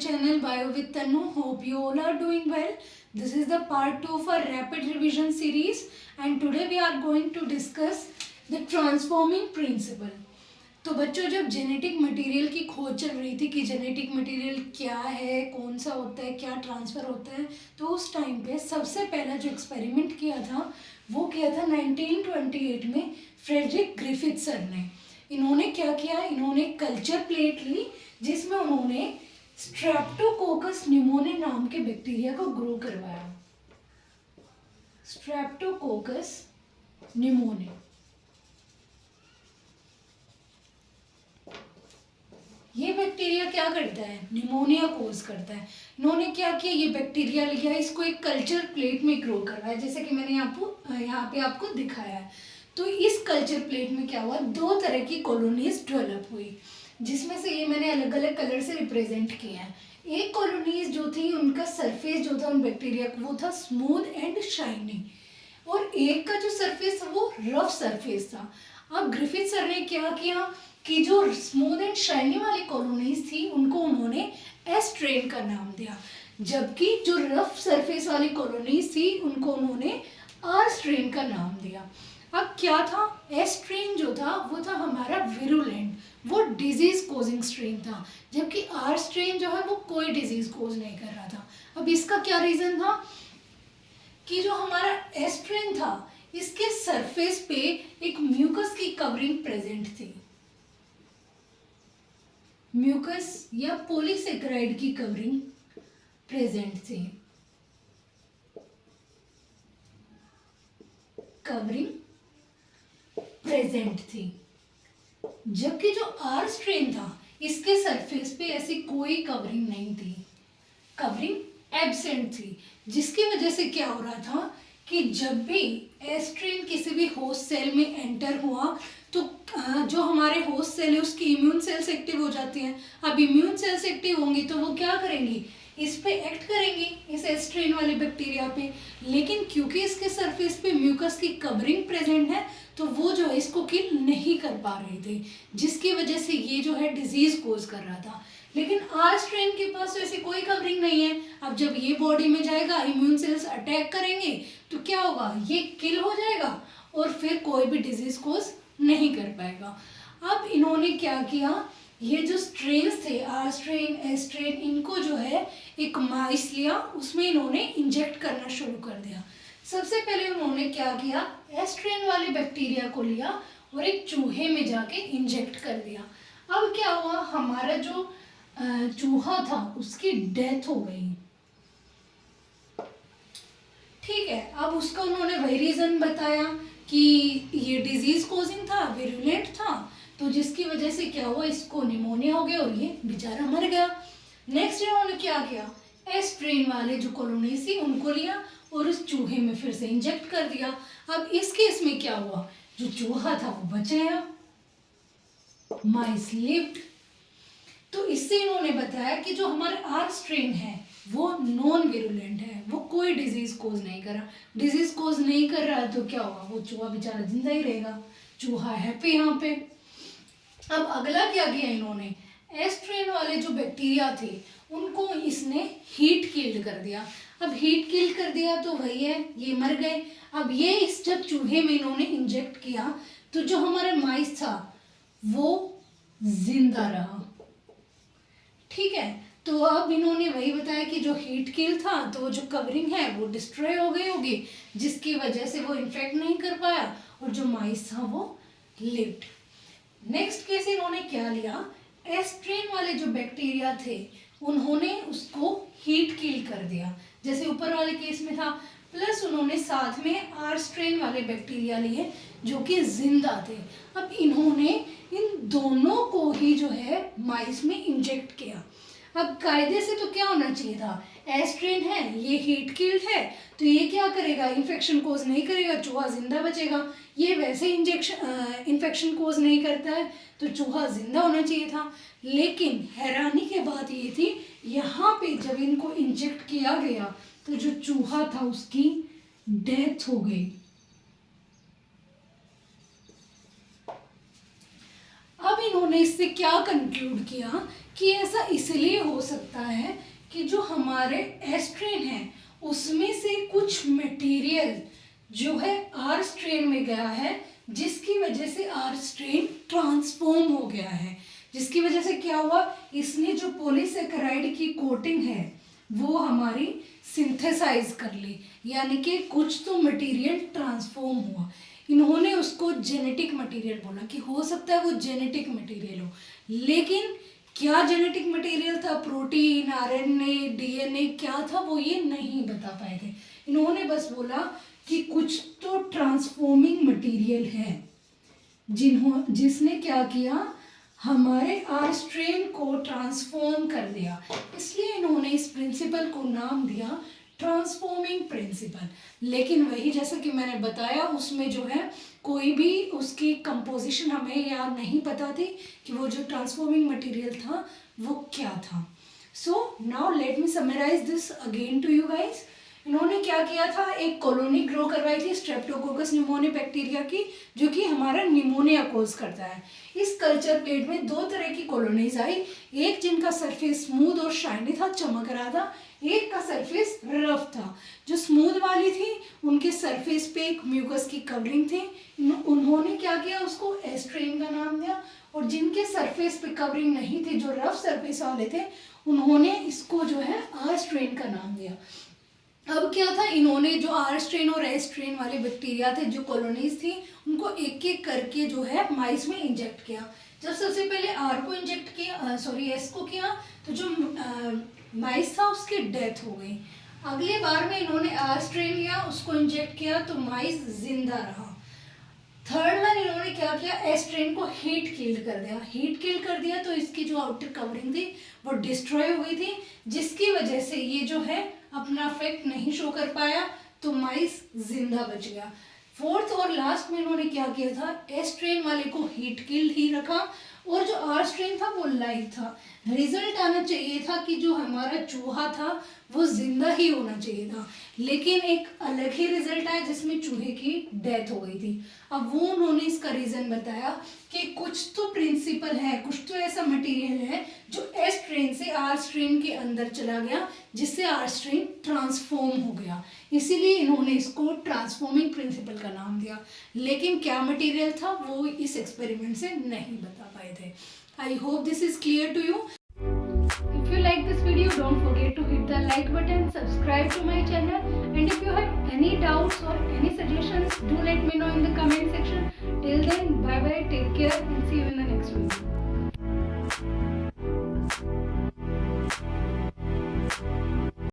channel Bio with Tanu. Hope you all are doing well. This is the part 2 of our rapid revision series and today we are going to discuss the transforming principle. तो बच्चों, जब genetic material की खोज चल रही थी कि genetic material क्या है, कौन सा होता है, क्या ट्रांसफ़र होता है, तो उस टाइम पे सबसे पहला जो एक्सपेरिमेंट किया था वो किया था 1928 में फ्रेडरिक ग्रिफिथ सर ने. इन्होंने क्या किया, इन्होंने कल्चर प्लेट ली जिसमें उन्होंने स्ट्रेप्टोकोकस न्यूमोनिया नाम के बैक्टीरिया को ग्रो करवाया. स्ट्रेप्टोकोकस न्यूमोनिया, ये बैक्टीरिया क्या करता है, निमोनिया कोज करता है. इन्होंने क्या किया, ये बैक्टीरिया लिया, इसको एक कल्चर प्लेट में ग्रो करवाया जैसे कि मैंने यहाँ पे आपको दिखाया है. तो इस कल्चर प्लेट में क्या हुआ, दो तरह की कॉलोनीज डेवलप हुई जिसमें से ये मैंने अलग अलग कलर से रिप्रेजेंट किया है. एक कॉलोनीज जो थी उनका सरफेस जो था उन बैक्टीरिया का वो था स्मूथ एंड शाइनी और एक का जो सरफेस था वो रफ सरफेस था. अब ग्रिफिथ सर ने क्या किया कि जो स्मूथ एंड शाइनी वाली कॉलोनीज थी उनको उन्होंने एस स्ट्रेन का नाम दिया, जबकि जो रफ सरफेस वाली कॉलोनीज थी उनको उन्होंने आर स्ट्रेन का नाम दिया. अब क्या था, एस स्ट्रेन जो था वो था हमारा विरुलेंट, वो डिजीज कोजिंग स्ट्रेन था, जबकि आर स्ट्रेन जो है वो कोई डिजीज कोज नहीं कर रहा था. अब इसका क्या रीजन था कि जो हमारा एस स्ट्रेन था इसके सरफेस पे एक म्यूकस की कवरिंग प्रेजेंट थी. म्यूकस या पॉलीसेकेराइड की कवरिंग प्रेजेंट थी. कवरिंग प्रेजेंट थी, जबकि जो आर स्ट्रेन था इसके सरफेस पे ऐसी कोई कवरिंग नहीं थी, कवरिंग एब्सेंट थी. जिसकी वजह से क्या हो रहा था कि जब भी एस स्ट्रेन किसी भी होस्ट सेल में एंटर हुआ तो जो हमारे होस्ट सेल है उसकी इम्यून सेल्स एक्टिव हो जाती हैं. अब इम्यून सेल्स एक्टिव होंगी तो वो क्या करेंगी, इस पे एक्ट करेंगी, इस एस स्ट्रेन वाले बैक्टीरिया पे. लेकिन क्योंकि इसके सरफेस पे म्यूकस की कवरिंग प्रेजेंट है तो वो जो है इसको किल नहीं कर पा रही थी, जिसकी वजह से ये जो है डिजीज कोज कर रहा था. लेकिन आर स्ट्रेन के पास तो ऐसी कोई कवरिंग नहीं है. अब जब ये बॉडी में जाएगा, इम्यून सेल्स अटैक करेंगे तो क्या होगा, ये किल हो जाएगा और फिर कोई भी डिजीज कोज नहीं कर पाएगा. अब इन्होंने क्या किया, ये जो स्ट्रेन्स थे आर स्ट्रेन, एस स्ट्रेन, इनको जो है एक माइस लिया, उसमें इन्होंने इंजेक्ट करना शुरू कर दिया. सबसे पहले उन्होंने क्या किया, एस स्ट्रेन वाले बैक्टीरिया को लिया और एक चूहे में जाके इंजेक्ट कर दिया. अब क्या हुआ, हमारा जो चूहा था उसकी डेथ हो गई. ठीक है, अब उसका उन्होंने वही रीजन बताया कि ये डिजीज कोजिंग था, विरुलेंट था, तो जिसकी वजह से क्या हुआ, इसको निमोनिया हो गया और ये बेचारा मर गया. नेक्स्ट इन्होंने क्या किया, एस स्ट्रेन वाले जो कॉलोनीज थी उनको लिया और उस चूहे में फिर से इंजेक्ट कर दिया. अब इस केस में क्या हुआ, जो चूहा था वो बच गया, माइस लिव्ड. तो इससे इन्होंने बताया कि जो हमारा आर स्ट्रेन है वो नॉन विरुलेंट है, वो कोई डिजीज कोज नहीं कर रहा. डिजीज कोज नहीं कर रहा तो क्या होगा, वो चूहा बेचारा जिंदा ही रहेगा, चूहा हैप्पी यहाँ पे. अब अगला क्या किया इन्होंने, एस स्ट्रेन वाले जो बैक्टीरिया थे उनको इसने हीट किल्ड कर दिया. अब हीट किल कर दिया तो वही है, ये मर गए. अब ये इस जब चूहे में इन्होंने इंजेक्ट किया तो जो हमारा माइस था वो जिंदा रहा. ठीक है, तो अब इन्होंने वही बताया कि जो हीट किल था तो जो कवरिंग है वो डिस्ट्रॉय हो गई होगी, जिसकी वजह से वो इन्फेक्ट नहीं कर पाया और जो माइस था वो लिव्ड. नेक्स्ट केस इन्होंने क्या लिया, एस स्ट्रेन वाले जो बैक्टीरिया थे उन्होंने उसको हीट किल कर दिया जैसे ऊपर वाले केस में था, प्लस उन्होंने साथ में आर स्ट्रेन वाले बैक्टीरिया लिए जो कि जिंदा थे. अब इन्होंने इन दोनों को ही जो है माइस में इंजेक्ट किया. अब कायदे से तो क्या होना चाहिए था, एस स्ट्रेन है, ये हीट किल्ड है, तो ये क्या करेगा, इन्फेक्शन कोज नहीं करेगा, चूहा जिंदा बचेगा. ये वैसे इन्फेक्शन कोज नहीं करता है तो चूहा जिंदा होना चाहिए था. लेकिन हैरानी की बात ये थी, यहाँ पे जब इनको इंजेक्ट किया गया तो जो चूहा था उसकी डेथ हो गई. अब इन्होंने इससे क्या कंक्लूड किया कि ऐसा इसलिए हो सकता है कि जो हमारे एस ट्रेन है उसमें से कुछ मटेरियल जो है आर स्ट्रेन में गया है, जिसकी वजह से आर स्ट्रेन ट्रांसफॉर्म हो गया है। जिसकी वजह से क्या हुआ, इसने जो पॉलीसेकेराइड की कोटिंग है वो हमारी सिंथेसाइज कर ली, यानी कि कुछ तो मटेरियल ट्रांसफॉर्म हुआ। इन्होंने उसको जेनेटिक मटेरियल बोला कि हो सकता है वो जेनेटिक मटेरियल हो, लेकिन क्या जेनेटिक मटेरियल था, प्रोटीन, आरएनए, डीएनए क्या था, वो ये नहीं बता पाए थे। इन्होंने बस बोला कि कुछ तो ट्रांसफॉर्मिंग मटेरियल है जिसने क्या किया, हमारे आर स्ट्रेन को ट्रांसफॉर्म कर दिया। इसलिए इन्होंने इस प्रिंसिपल को नाम दिया ट्रांसफॉर्मिंग प्रिंसिपल। लेकिन वही जैसा कि मैंने बताया, उसमें जो है कोई भी उसकी कंपोजिशन हमें याद नहीं पता थी कि वो जो ट्रांसफॉर्मिंग मटेरियल था वो क्या था। So now let me summarize this again to you guys. इन्होंने क्या किया था, एक कॉलोनी ग्रो करवाई थी स्ट्रेप्टोकोकस निमोनिया बैक्टीरिया की, जो कि हमारा निमोनिया कोज करता है। इस कल्चर प्लेट में दो तरह की कॉलोनीज आई, एक जिनका सरफेस स्मूथ और शाइनी था, चमक रहा था, एक का सरफेस रफ था। जो स्मूथ वाली थी उनके सरफेस पे एक म्यूकस की कवरिंग थी, उन्होंने क्या किया, उसको एस्ट्रेन का नाम दिया। और जिनके सरफेस पे कवरिंग नहीं थी, जो रफ सरफेस वाले थे, उन्होंने इसको जो है आर स्ट्रेन का नाम दिया। अब क्या था, इन्होंने जो आर स्ट्रेन और एस स्ट्रेन वाले बैक्टीरिया थे, जो कॉलोनीज थी, उनको एक एक करके जो है माइस में इंजेक्ट किया। जब सबसे पहले आर को इंजेक्ट किया, एस को किया, तो जो माइस था उसकी डेथ हो गई। अगले बार में इन्होंने आर स्ट्रेन लिया, उसको इंजेक्ट किया, तो माइस जिंदा रहा। थर्ड बार इन्होंने क्या किया, एस स्ट्रेन को हीट किल्ड कर दिया। हीट किल्ड कर दिया तो इसकी जो आउटर कवरिंग थी वो डिस्ट्रॉय हो गई थी, जिसकी वजह से ये जो है अपना इफेक्ट नहीं शो कर पाया, तो माइस जिंदा बच गया। फोर्थ और लास्ट में इन्होंने क्या किया था, एस स्ट्रेन वाले को हीट किल्ड ही रखा और जो आर स्ट्रेन था वो लाइव था। रिजल्ट आना चाहिए था कि जो हमारा चूहा था वो जिंदा ही होना चाहिए था, लेकिन एक अलग ही रिजल्ट आया जिसमें चूहे की डेथ हो गई थी। अब वो उन्होंने इसका रीजन बताया कि कुछ तो प्रिंसिपल है, कुछ तो ऐसा मटेरियल है जो एस स्ट्रेन से आर स्ट्रेन के अंदर चला गया, जिससे आर स्ट्रेन ट्रांसफॉर्म हो गया। इसीलिए इन्होंने इसको ट्रांसफॉर्मिंग प्रिंसिपल का नाम दिया। लेकिन क्या मटेरियल था वो इस एक्सपेरिमेंट से नहीं बता पाए थे। I hope this is clear to you. If you like this video, don't forget to hit the like button, subscribe to my channel, and if you have any doubts or any suggestions, do let me know in the comment section. Till then, bye bye, take care.